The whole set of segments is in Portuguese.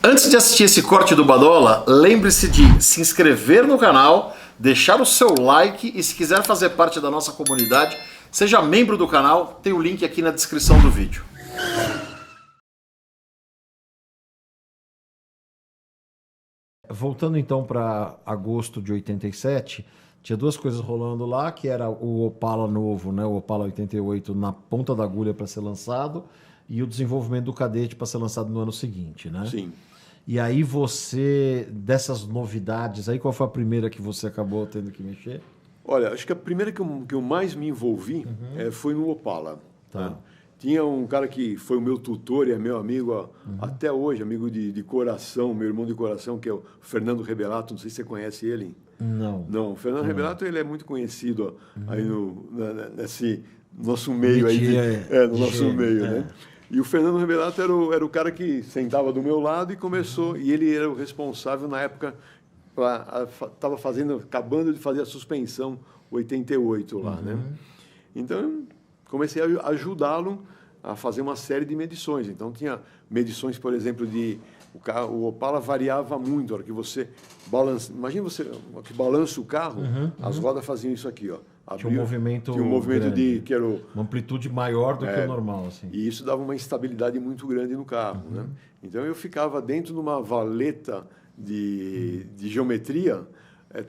Antes de assistir esse corte do Badola, lembre-se de se inscrever no canal, deixar o seu like e se quiser fazer parte da nossa comunidade, seja membro do canal, tem o link aqui na descrição do vídeo. Voltando então para agosto de 87, tinha duas coisas rolando lá, que era o Opala novo, né, o Opala 88 na ponta da agulha para ser lançado e o desenvolvimento do Kadett para ser lançado no ano seguinte, né? Sim. E aí você, dessas novidades, aí qual foi a primeira que você acabou tendo que mexer? Olha, acho que a primeira que eu mais me envolvi foi no Opala. Tá. Né? Tinha um cara que foi o meu tutor e é meu amigo até hoje, amigo de coração, meu irmão de coração, que é o Fernando Rebelato, não sei se você conhece ele. Não. Não, o Fernando Rebelato ele é muito conhecido aí nesse nosso meio aí, no nosso meio, né? E o Fernando Rebelato era o cara que sentava do meu lado e começou, e ele era o responsável na época, estava acabando de fazer a suspensão 88 lá, né? Então, eu comecei a ajudá-lo a fazer uma série de medições. Então, tinha medições, por exemplo, o Opala variava muito, a hora que você balança. Imagina você que balança o carro, as rodas faziam isso aqui, ó. Tinha um movimento Tinha que era uma amplitude maior do que o normal, assim. E isso dava uma instabilidade muito grande no carro, né? Então eu ficava dentro de uma valeta de geometria,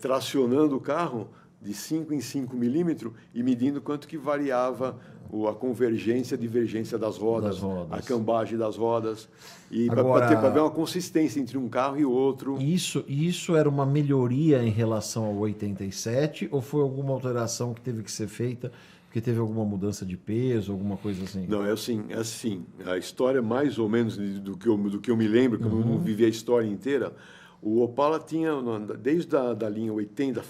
tracionando o carro de 5 em 5 milímetros e medindo quanto que variava a convergência e divergência das rodas, a cambagem das rodas, e para ver uma consistência entre um carro e outro. Isso era uma melhoria em relação ao 87 ou foi alguma alteração que teve que ser feita porque teve alguma mudança de peso, alguma coisa assim? Não, é assim. A história, mais ou menos do que eu me lembro, que eu não vivi a história inteira. O Opala tinha, desde a linha 80,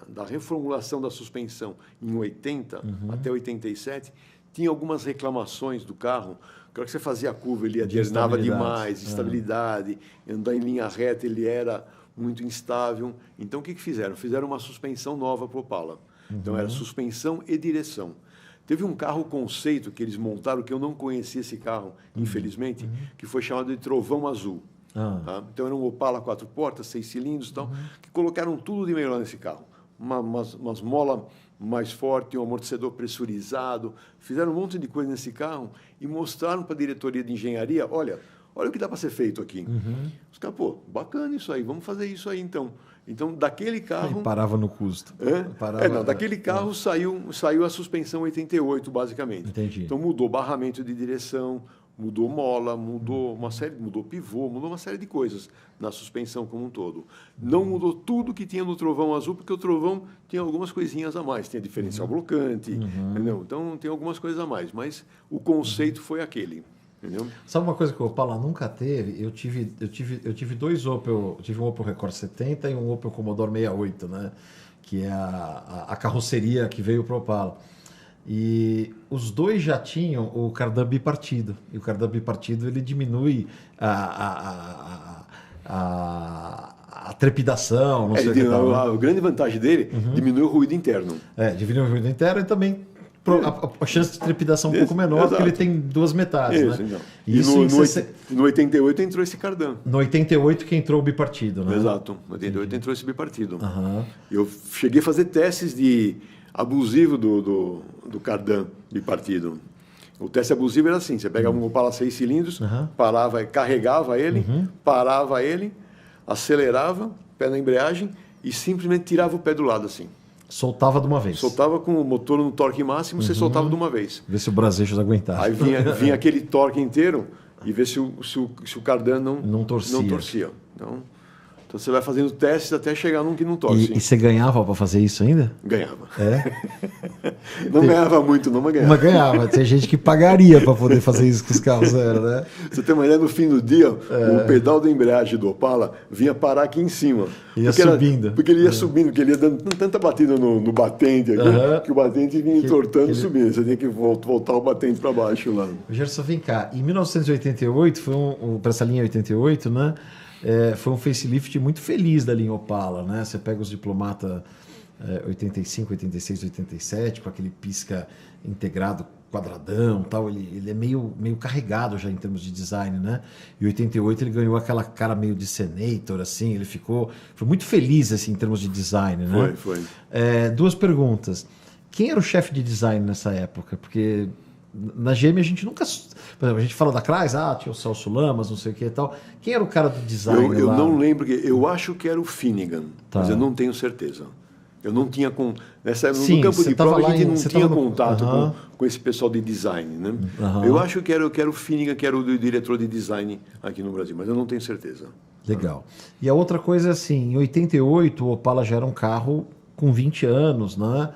da reformulação da suspensão em 80 até 87, tinha algumas reclamações do carro. Na hora que você fazia a curva, ele adernava demais, estabilidade, andar em linha reta, ele era muito instável. Então, o que fizeram? Fizeram uma suspensão nova para o Opala. Então, era suspensão e direção. Teve um carro conceito que eles montaram, que eu não conhecia esse carro, infelizmente, que foi chamado de Trovão Azul. Tá? Então era um Opala 4 portas, 6 cilindros e tal, que colocaram tudo de melhor nesse carro. Umas molas mais fortes, um amortecedor pressurizado, fizeram um monte de coisa nesse carro e mostraram para a diretoria de engenharia, olha o que dá para ser feito aqui. Os caras, pô, bacana isso aí, vamos fazer isso aí então. Então, daquele carro... E parava no custo. Daquele carro saiu a suspensão 88, basicamente. Entendi. Então, mudou barramento de direção, mudou mola, mudou pivô, mudou uma série de coisas na suspensão como um todo. Não mudou tudo que tinha no Trovão Azul, porque o Trovão tinha algumas coisinhas a mais. Tinha diferencial blocante, entendeu? Então, tem algumas coisas a mais. Mas o conceito foi aquele. Entendeu? Sabe uma coisa que o Opala nunca teve? Eu tive dois Opel, tive um Opel Record 70 e um Opel Commodore 68, né? Que é a carroceria que veio para o Opala. E os dois já tinham o cardan bipartido. E o cardan bipartido ele diminui a trepidação, não sei o que tal. A grande vantagem dele diminui o ruído interno. Diminui o ruído interno e também a chance de trepidação um pouco menor, porque ele tem duas metades. Isso, né? E no 88 entrou esse cardan. No 88 que entrou o bipartido, né? Exato. No 88 entrou esse bipartido. Eu cheguei a fazer testes de abusivo do cardan bipartido. O teste abusivo era assim, você pegava um Opala 6 cilindros, carregava ele, parava ele, acelerava, pé na embreagem e simplesmente tirava o pé do lado assim. Soltava de uma vez. Soltava com o motor no torque máximo, você soltava de uma vez. Vê se o brasejos aguentava. Aí vinha aquele torque inteiro e vê se o cardan não torcia. Então você vai fazendo testes até chegar num que não torce. E você ganhava para fazer isso ainda? Ganhava. Não ganhava muito, não, mas ganhava. Mas ganhava. Tem gente que pagaria para poder fazer isso com os carros, né? Você tem uma ideia, no fim do dia, o pedal da embreagem do Opala vinha parar aqui em cima. Ia subindo. Porque ele ia subindo, porque ele ia dando tanta batida no batente aqui, que o batente vinha entortando e subindo. Você tinha que voltar o batente para baixo lá. Gerson, vem cá. Em 1988, para essa linha 88, né? Foi um facelift muito feliz da linha Opala, né? Você pega os Diplomata 85, 86, 87, com aquele pisca integrado quadradão, tal, ele é meio carregado já em termos de design, né? E em 88 ele ganhou aquela cara meio de Senator, assim, ele foi muito feliz assim, em termos de design, né? Foi. Duas perguntas. Quem era o chefe de design nessa época? Porque na GM a gente nunca... Por exemplo, a gente fala da Chrysler, tinha o Celso Lamas, não sei o que e tal. Quem era o cara do design Eu lá? não lembro, eu acho que era o Finnegan, mas eu não tenho certeza. Eu não tinha no campo de prova a gente não tinha contato com esse pessoal de design, né? Eu acho que era o Finnegan, que era o diretor de design aqui no Brasil, mas eu não tenho certeza. Legal. E a outra coisa é assim, em 88 o Opala já era um carro com 20 anos, né?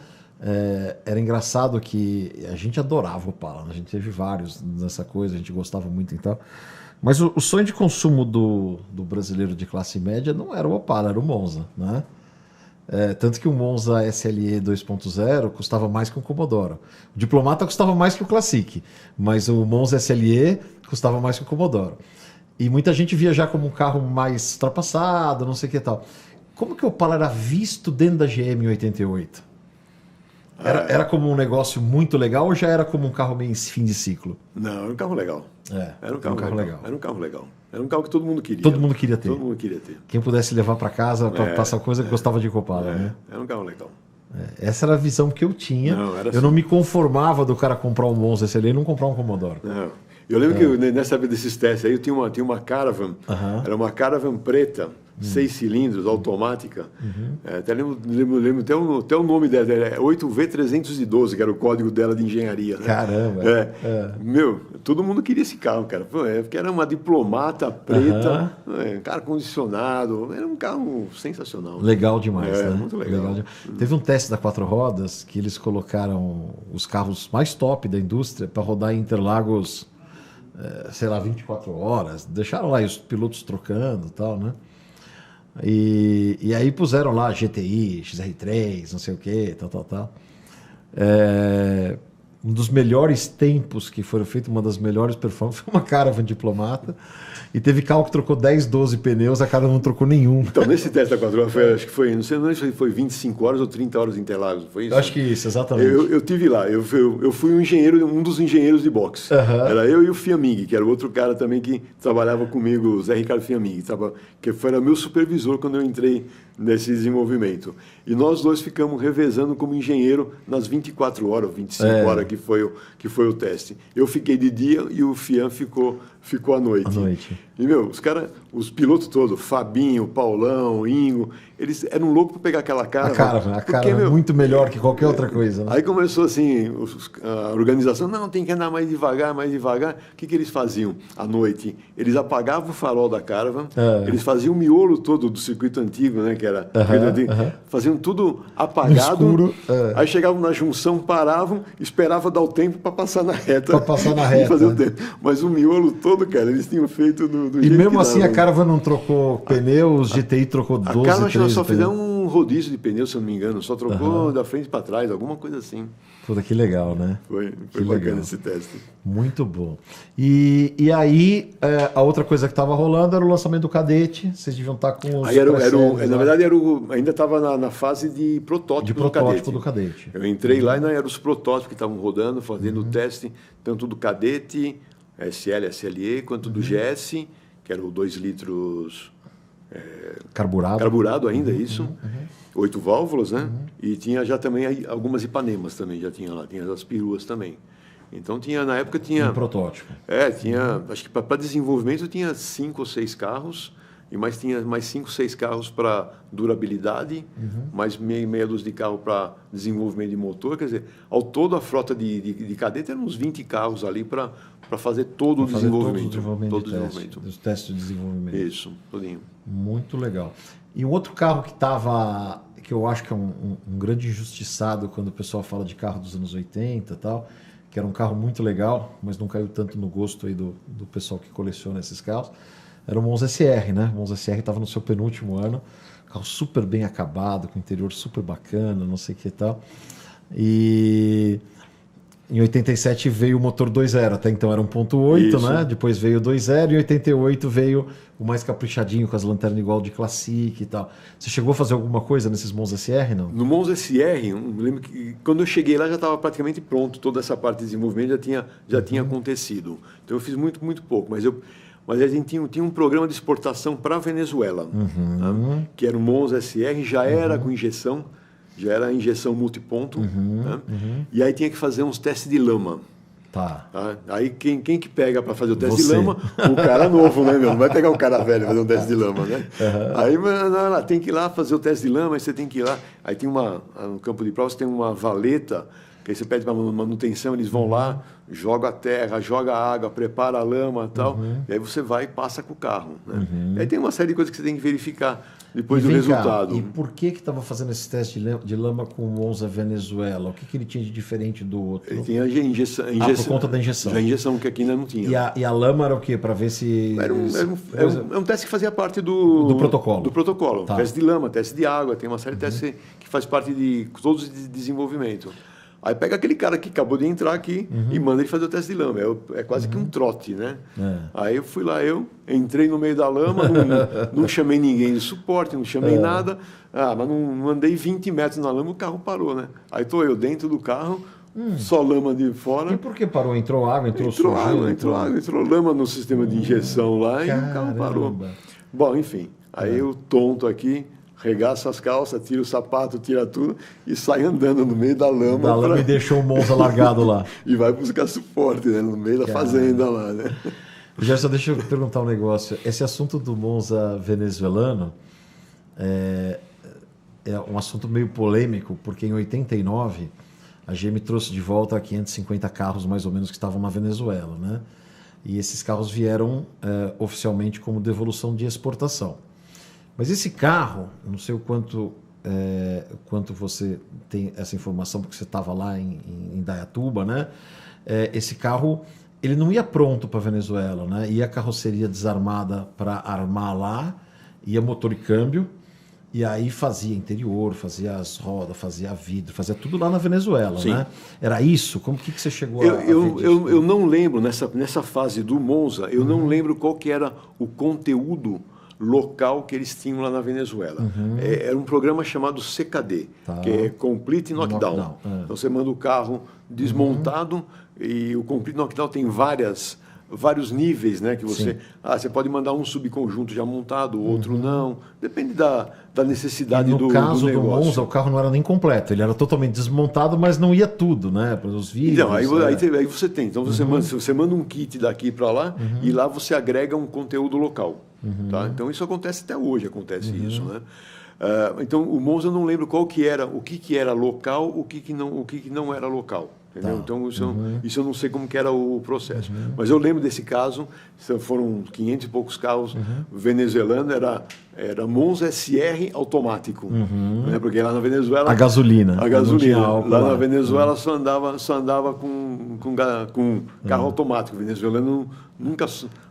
Era engraçado que a gente adorava o Opala, né? A gente teve vários nessa coisa, a gente gostava muito e tal. Mas o sonho de consumo do brasileiro de classe média não era o Opala, era o Monza, né? Tanto que o Monza SLE 2.0 custava mais que um Commodoro. O Diplomata custava mais que o Classic, mas o Monza SLE custava mais que o Commodoro. E muita gente via já como um carro mais ultrapassado, não sei o que e tal. Como que o Opala era visto dentro da GM em 88? Era como um negócio muito legal ou já era como um carro meio em fim de ciclo? Não, era um carro legal. Era um carro legal. Era um carro legal. Era um carro que todo mundo queria. Todo mundo queria ter. Todo mundo queria ter. Quem pudesse levar para casa para passar coisa que gostava de Opala, né? Era um carro legal. Essa era a visão que eu tinha. Eu não me conformava do cara comprar um Monza SLE e não comprar um Commodore. Não. Eu lembro que nessa vez desses testes aí eu tinha uma Caravan, era uma Caravan preta, 6 cilindros, automática. Até lembro até o nome dela, é 8V312, que era o código dela de engenharia. Né? Caramba! Meu, todo mundo queria esse carro, cara. Porque era uma Diplomata preta, ar-condicionado, era um carro sensacional. Legal demais, né? Muito legal. Teve um teste da Quatro Rodas que eles colocaram os carros mais top da indústria para rodar em Interlagos, sei lá, 24 horas. Deixaram lá os pilotos trocando e tal, né? E aí puseram lá GTI, XR3, não sei o que, tal. Um dos melhores tempos que foram feitos, uma das melhores performances, foi uma Caravan Diplomata. E teve carro que trocou 10, 12 pneus, a Caravan não trocou nenhum. Então, nesse teste da 4 horas, acho que foi, não sei se foi 25 horas ou 30 horas em Interlagos, foi isso? Eu acho que isso, exatamente. Eu tive lá, eu fui um dos engenheiros de boxe. Era eu e o Fiaming, que era o outro cara também que trabalhava comigo, o Zé Ricardo Fiaming, que foi meu supervisor quando eu entrei nesse desenvolvimento. E nós dois ficamos revezando como engenheiro nas 24 horas, 25 horas que foi o teste. Eu fiquei de dia e o Fiam ficou à noite. E, os pilotos todos, Fabinho, Paulão, Ingo, eles eram loucos para pegar aquela Caravan. A Caravan é muito melhor que qualquer outra coisa. Né? Aí começou assim, a organização, não, tem que andar mais devagar. O que eles faziam à noite? Eles apagavam o farol da Caravan, eles faziam o miolo todo do circuito antigo, né, que era faziam tudo apagado. No escuro, Aí chegavam na junção, paravam, esperavam dar o tempo para passar na reta. Para passar na reta. Fazer o tempo. Mas o miolo todo, cara, eles tinham feito do jeito que E mesmo assim dava. a Caravan não trocou pneus, GTI trocou 12, 13 A Caravan só pneus. fizeram um rodízio de pneus, se eu não me engano. Só trocou da frente para trás, alguma coisa assim. Puta, que legal, né? Foi Que bacana legal. esse teste. Muito bom. E aí, a outra coisa que estava rolando era o lançamento do Cadete. Vocês deviam estar com os... Aí pré-sérios, na verdade, ainda estava na fase de protótipo, do Cadete. Eu entrei lá e eram os protótipos que estavam rodando, fazendo o teste, tanto do Cadete, SL, SLE, quanto do GS, que era o 2 litros carburado ainda, isso. 8 válvulas, né? E tinha já também algumas Ipanemas também, já tinha lá, tinha as peruas também. Então na época tinha... Um protótipo. Tinha, acho que para desenvolvimento tinha 5 ou 6 carros, e tinha mais 5, 6 carros para durabilidade, mais meia dúzia de carro para desenvolvimento de motor. Quer dizer, ao todo a frota de cadete eram uns 20 carros ali para fazer todo o desenvolvimento. Todo o desenvolvimento. Os testes de desenvolvimento. Isso, todinho. Muito legal. E um outro carro que eu acho que é um grande injustiçado quando o pessoal fala de carro dos anos 80 e tal, que era um carro muito legal, mas não caiu tanto no gosto aí do pessoal que coleciona esses carros, era o Monza SR, né? O Monza SR estava no seu penúltimo ano, carro super bem acabado, com interior super bacana, não sei o que e tal. E Em 87 veio o motor 2.0, até então era 1.8, Isso. né? Depois veio o 2.0 e em 88 veio o mais caprichadinho com as lanternas igual de Classic e tal. Você chegou a fazer alguma coisa nesses Monza SR, não? No Monza SR, eu lembro que quando eu cheguei lá já estava praticamente pronto, toda essa parte de desenvolvimento já tinha acontecido. Então eu fiz muito pouco, mas a gente tinha um programa de exportação para a Venezuela, né? Que era o Monza SR, já era com injeção, já era injeção multiponto, né? E aí tinha que fazer uns testes de lama. Tá. Tá? Aí quem que pega para fazer o teste Você. de lama? O cara novo, né, meu? Não vai pegar o cara velho fazer um teste de lama, né? Aí não, tem que ir lá fazer o teste de lama, aí você tem que ir lá. Aí tem no campo de provas tem uma valeta, que aí você pede para manutenção, eles vão lá, joga a terra, joga a água, prepara a lama e tal, e aí você vai e passa com o carro, né? E aí tem uma série de coisas que você tem que verificar depois do vem cá, resultado. e por que estava fazendo esse teste de lama com o Monza Venezuela? O que ele tinha de diferente do outro? Ele tem a injeção. por conta da injeção. A injeção, que aqui ainda não tinha. E a lama era o quê? Para ver se... Era um teste que fazia parte do protocolo. Do protocolo. Tá. Teste de lama, teste de água, tem uma série de testes que faz parte de todos de desenvolvimento. Aí pega aquele cara que acabou de entrar aqui e manda ele fazer o teste de lama. É quase que um trote, né? Aí eu fui lá, entrei no meio da lama, não chamei ninguém de suporte, não chamei nada. Mas não andei 20 metros na lama, o carro parou, né? Aí estou eu dentro do carro, só lama de fora. E por que parou? Entrou água, entrou Entrou lama no sistema de injeção lá e o carro Caramba. parou. Bom, enfim, aí eu tonto aqui, regaço as calças, tiro o sapato, tira tudo e sai andando no meio da lama. Da lama e deixou o Monza largado lá. E vai buscar suporte, né? No meio da fazenda lá, né? Gerson, deixa eu perguntar um negócio. Esse assunto do Monza venezuelano é um assunto meio polêmico, porque em 89 a GM trouxe de volta 550 carros mais ou menos que estavam na Venezuela, né? E esses carros vieram oficialmente como devolução de exportação. Mas esse carro, não sei o quanto você tem essa informação, porque você estava lá em Indaiatuba, né? Esse carro, ele não ia pronto para a Venezuela, né? Ia a carroceria desarmada para armar lá, ia motor e câmbio, e aí fazia interior, fazia as rodas, fazia vidro, fazia tudo lá na Venezuela, Sim. né? Era isso? Como que você chegou a ver disso? Eu não lembro, nessa fase do Monza, eu não lembro qual que era o conteúdo local que eles tinham lá na Venezuela. Era um programa chamado CKD, que é Complete Knockdown. Então você manda o carro desmontado e o Complete Knockdown tem vários níveis, né? Que você pode mandar um subconjunto já montado, outro não. Depende da necessidade do negócio. No caso do Monza, o carro não era nem completo. Ele era totalmente desmontado, mas não ia tudo, né? Para os vidros. Então, aí você tem. Então você manda um kit daqui para lá e lá você agrega um conteúdo local. Tá? Então isso acontece até hoje, isso, né? Então o Monza eu não lembro o que era local, o que não era local. Entendeu? Então isso eu não sei como que era o processo. Mas eu lembro desse caso, foram 500 e poucos carros venezuelanos, era Monza SR automático. Né? Porque lá na Venezuela... A gasolina. Lá na Venezuela só andava com carro automático. O venezuelano nunca...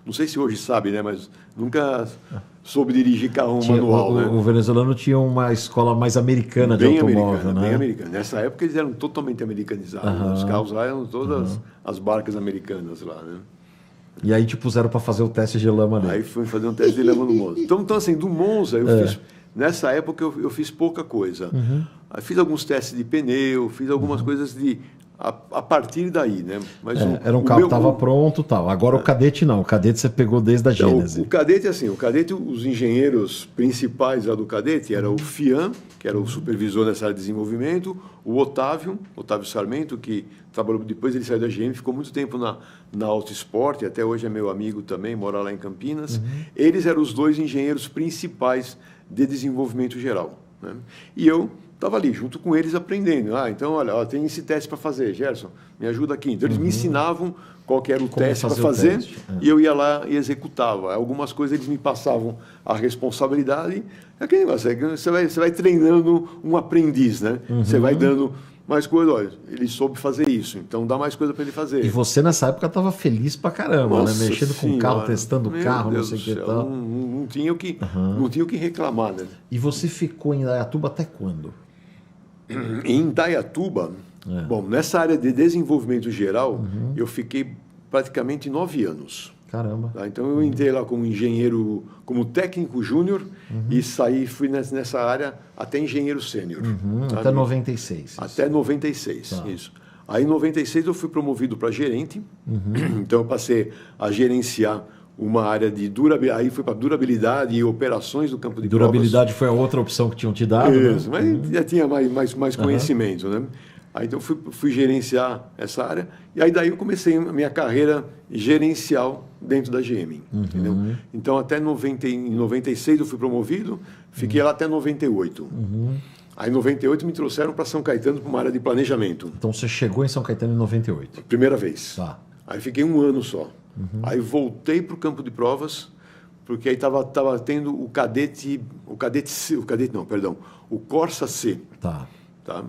Não sei se hoje sabe, né? Mas nunca soube dirigir carro manual. Né? O venezuelano tinha uma escola mais americana de automóvel, né? Bem americana. Nessa época eles eram totalmente americanizados. Os carros lá eram todas as barcas americanas lá, né? E aí te puseram para fazer o teste de lama ali. Aí fui fazer um teste de lama no Monza. Então assim, do Monza eu fiz... Nessa época eu fiz pouca coisa. Aí fiz alguns testes de pneu, fiz algumas coisas a partir daí, né? Mas era um carro que estava pronto e tal. Agora o Cadete não. O Cadete você pegou desde a Gênese. O Cadete, assim, os engenheiros principais lá do Cadete era o Fian, que era o supervisor nessa área de desenvolvimento, o Otávio Sarmento, que trabalhou, depois ele saiu da GM, ficou muito tempo na Auto Sport, até hoje é meu amigo também, mora lá em Campinas. Eles eram os dois engenheiros principais de desenvolvimento geral, né? E eu estava ali junto com eles aprendendo. Então, olha, tem esse teste para fazer, Gerson, me ajuda aqui. Então, eles me ensinavam qual que era o teste para fazer e eu ia lá e executava. Algumas coisas eles me passavam a responsabilidade. É aquele negócio, você vai treinando um aprendiz, né? Você vai dando mais coisa. Olha, ele soube fazer isso, então dá mais coisa para ele fazer. E você, nessa época, estava feliz pra caramba, Nossa, né? Mexendo com o carro, testando o carro, Deus não sei o que céu, tal. Não tinha o que reclamar, né? E você ficou em Indaiatuba até quando? Em Indaiatuba, Bom, nessa área de desenvolvimento geral, eu fiquei praticamente 9 anos. Caramba. Tá? Então eu entrei lá como engenheiro, como técnico júnior e fui nessa área até engenheiro sênior. Até 96. Isso. Até 96, Tá. isso. Aí em 96 eu fui promovido para gerente, então eu passei a gerenciar uma área de durabilidade, aí fui para durabilidade e operações do campo de Durabilidade foi a outra opção que tinham te dado, provas. Isso, né? mas já tinha mais conhecimento, né? Aí então fui gerenciar essa área e daí eu comecei a minha carreira gerencial dentro da GM, entendeu? Então até em 96 eu fui promovido, fiquei lá até 98. Aí em 98 me trouxeram para São Caetano para uma área de planejamento. Então você chegou em São Caetano em 98. Primeira vez. Tá. Aí fiquei um ano só. Aí voltei para o campo de provas, porque aí estava tendo o Corsa C. Tá. Tá?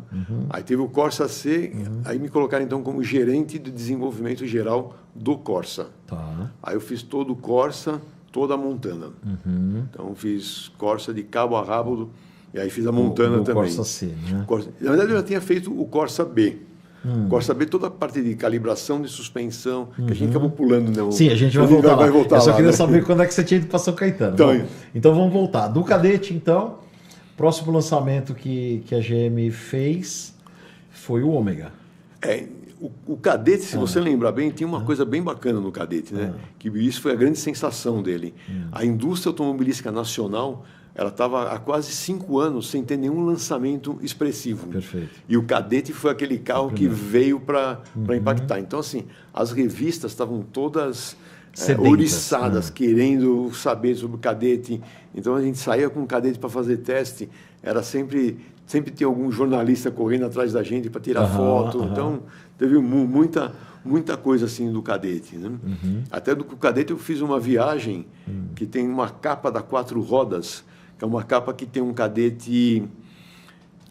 Aí teve o Corsa C, aí me colocaram então como gerente de desenvolvimento geral do Corsa. Tá. Aí eu fiz todo o Corsa, toda a Montana. Então fiz Corsa de cabo a rabo, e aí fiz a Montana também. Corsa C, né? Na verdade eu já tinha feito o Corsa B. Corsa B, toda a parte de calibração, de suspensão, que a gente acabou pulando. Né? Sim, a gente vai voltar lá. Eu só queria né? saber quando é que você tinha ido para São Caetano. Então vamos voltar. Do cadete, então, próximo lançamento que a GM fez foi o Ômega. O cadete, se você lembrar bem, tinha uma coisa bem bacana no cadete, né? Que isso foi a grande sensação dele. A indústria automobilística nacional, ela estava há quase 5 anos sem ter nenhum lançamento expressivo. Perfeito. E o cadete foi aquele carro que veio para impactar. Então, assim, as revistas estavam todas ouriçadas, querendo saber sobre o cadete. Então, a gente saía com o cadete para fazer teste, era sempre tinha algum jornalista correndo atrás da gente para tirar foto. Então, teve muita coisa assim do cadete. Né? Até do cadete eu fiz uma viagem que tem uma capa da 4 rodas, que é uma capa que tem um cadete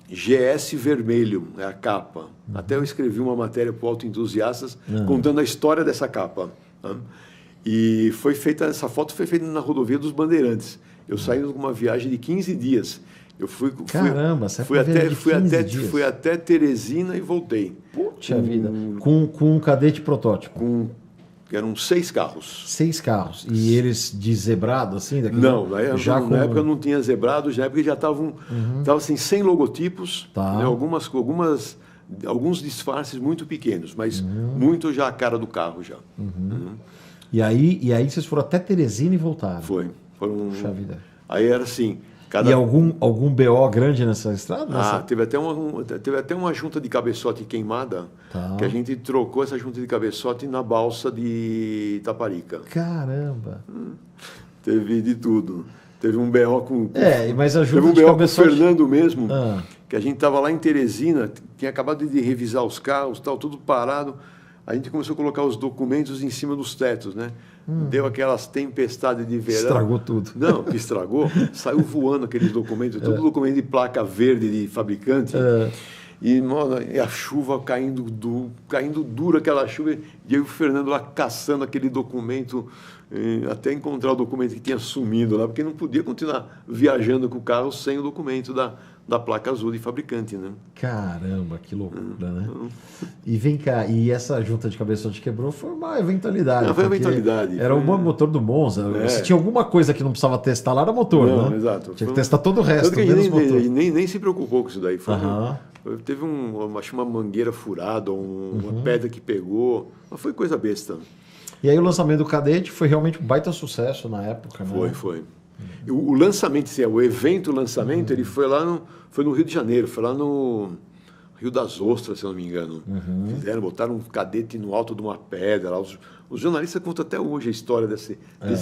GS vermelho, é a capa. Até eu escrevi uma matéria para o Auto Entusiastas contando a história dessa capa. Né? E essa foto foi feita na rodovia dos Bandeirantes. Eu saí de uma viagem de 15 dias. Eu Caramba, você fui até Teresina e voltei. Puxa vida. Com um cadete protótipo. Eram 6 carros. 6 carros. E eles de zebrado, assim? Não, na época não tinha zebrado, na época já estavam assim, sem logotipos, né? Alguns disfarces muito pequenos, mas muito já a cara do carro já. E aí vocês foram até Teresina e voltaram? Foram. Puxa vida. Aí era assim... E algum BO grande nessa estrada? Teve até uma junta de cabeçote queimada, que a gente trocou essa junta de cabeçote na balsa de Itaparica. Caramba! Teve de tudo. Teve um BO com... mas a junta teve um de BO cabeçote... com o Fernando mesmo, que a gente estava lá em Teresina, tinha acabado de revisar os carros, tudo parado. A gente começou a colocar os documentos em cima dos tetos, né? Deu aquelas tempestades de verão. Estragou tudo. Não, que estragou. Saiu voando aqueles documentos, tudo documento de placa verde de fabricante. E a chuva caindo duro, aquela chuva. E aí o Fernando lá caçando aquele documento, até encontrar o documento que tinha sumido lá, porque não podia continuar viajando com o carro sem o documento da placa azul de fabricante, né? Caramba, que loucura, né? E vem cá, e essa junta de cabeçote quebrou foi uma eventualidade. Não, foi uma eventualidade. Era o motor do Monza. Se tinha alguma coisa que não precisava testar lá, era motor, né? Exato. Tinha que testar todo o resto, menos motor. Nem se preocupou com isso daí. Teve acho uma mangueira furada, uma pedra que pegou. Mas foi coisa besta. E aí o lançamento do cadete foi realmente um baita sucesso na época, né? Foi. O lançamento, o evento lançamento, ele foi no Rio de Janeiro, foi lá no Rio das Ostras, se eu não me engano. Botaram um cadete no alto de uma pedra. Lá. Os jornalistas contam até hoje a história desse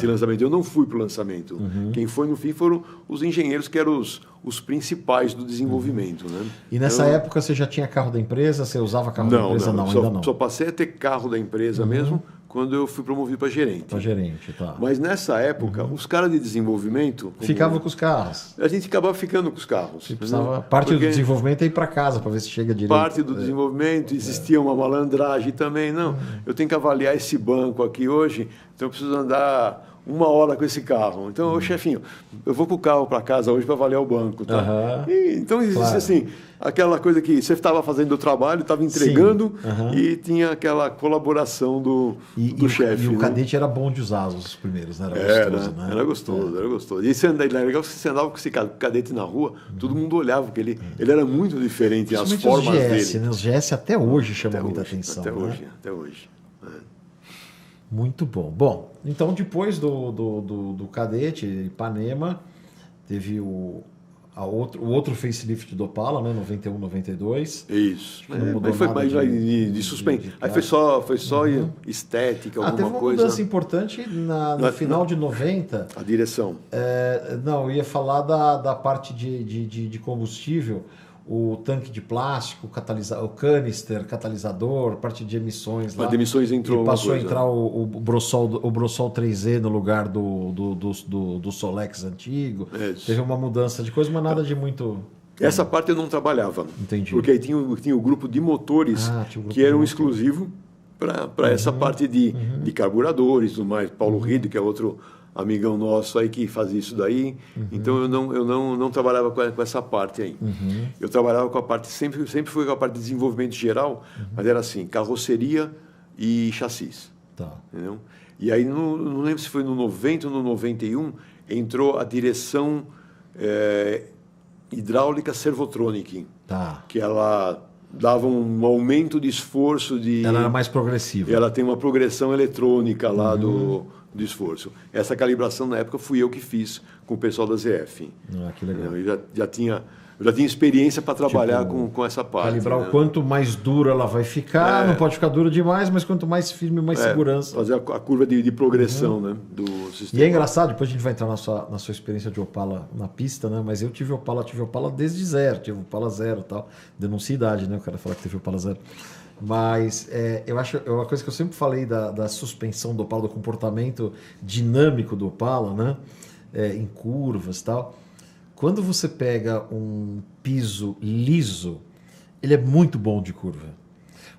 lançamento. Eu não fui para o lançamento. Quem foi no fim foram os engenheiros, que eram os principais do desenvolvimento. Né? E nessa época você já tinha carro da empresa? Você usava carro da empresa? Ainda não. Só passei a ter carro da empresa mesmo quando eu fui promovido para gerente. Para gerente, tá. Mas nessa época, os caras de desenvolvimento... Ficavam com os carros. A gente acabava ficando com os carros. Parte do desenvolvimento é ir para casa para ver se chega direito. Parte do desenvolvimento, existia uma malandragem também. Não, eu tenho que avaliar esse banco aqui hoje, então eu preciso andar 1 hora com esse carro. Então, chefinho, eu vou com o carro para casa hoje para avaliar o banco. Tá? Aham. Então, existe Claro. assim, aquela coisa que você estava fazendo o trabalho, estava entregando e tinha aquela colaboração do chefe. E o né? cadete era bom de usar os primeiros, né? Era gostoso, né? era gostoso, era gostoso. E era legal que você andava com esse cadete na rua, todo mundo olhava, porque ele era muito diferente, as Principalmente formas os GS, dele. né? Os GS até hoje chamam Até muita hoje, atenção. Até né? hoje, até hoje. Muito bom. Bom, então depois do cadete, Ipanema, teve o outro facelift do Opala, né? 91, 92. Isso. Não mudou Aí foi nada mais de suspense. Aí foi só estética, Teve alguma uma coisa. mudança importante no final de 90. A direção. Não, eu ia falar da parte de combustível, o tanque de plástico, o canister, catalisador, parte de emissões lá. Mas de emissões entrou e passou uma a coisa. entrar o Brosol 3E no lugar do Solex antigo. Isso. Teve uma mudança de coisa, mas nada de muito... Essa parte eu não trabalhava. Entendi. Porque aí tinha o grupo de motores Tinha o grupo que eram de exclusivo para essa parte de carburadores, do mais. Paulo Rido, que é outro amigão nosso aí que fazia isso daí. Então eu não trabalhava com essa parte aí. Eu trabalhava com a parte, sempre fui com a parte de desenvolvimento geral, mas era assim, carroceria e chassis. Tá. Entendeu? E aí, não lembro se foi no 90 ou no 91, entrou a direção hidráulica servotronic, Tá. que ela dava um aumento de esforço de... Ela era mais progressiva. Ela tem uma progressão eletrônica lá do esforço. Essa calibração, na época, fui eu que fiz com o pessoal da ZF. Que legal. Eu já tinha experiência para trabalhar com essa parte. Calibrar né? o quanto mais dura ela vai ficar, não pode ficar dura demais, mas quanto mais firme, mais segurança. Fazer a curva de progressão né, do sistema. E é engraçado, depois a gente vai entrar na sua experiência de Opala na pista, né? Mas eu tive Opala desde zero, tive Opala zero e tal. Denuncia idade, né? O cara fala que teve Opala zero. Mas eu acho uma coisa que eu sempre falei da suspensão do Opala, do comportamento dinâmico do Opala, né? Em curvas e tal. Quando você pega um piso liso, ele é muito bom de curva.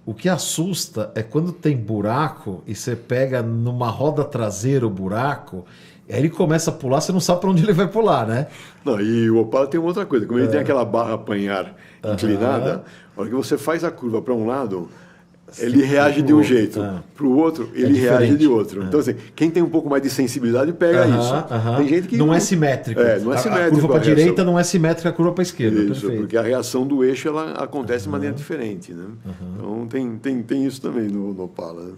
O que assusta é quando tem buraco e você pega numa roda traseira o buraco, aí ele começa a pular, você não sabe para onde ele vai pular, né? Não, e o Opala tem uma outra coisa. Como ele tem aquela barra apanhar inclinada, a hora que você faz a curva para um lado, ele reage de um jeito. Para o outro, ele reage de outro. Então, assim, quem tem um pouco mais de sensibilidade pega isso. Tem gente que não é simétrico. Não é simétrico. A curva para a reação. direita não é simétrica a curva para a esquerda. Isso, Perfeito. porque a reação do eixo ela acontece de maneira diferente. Né? Então, tem isso também no Opala. Né?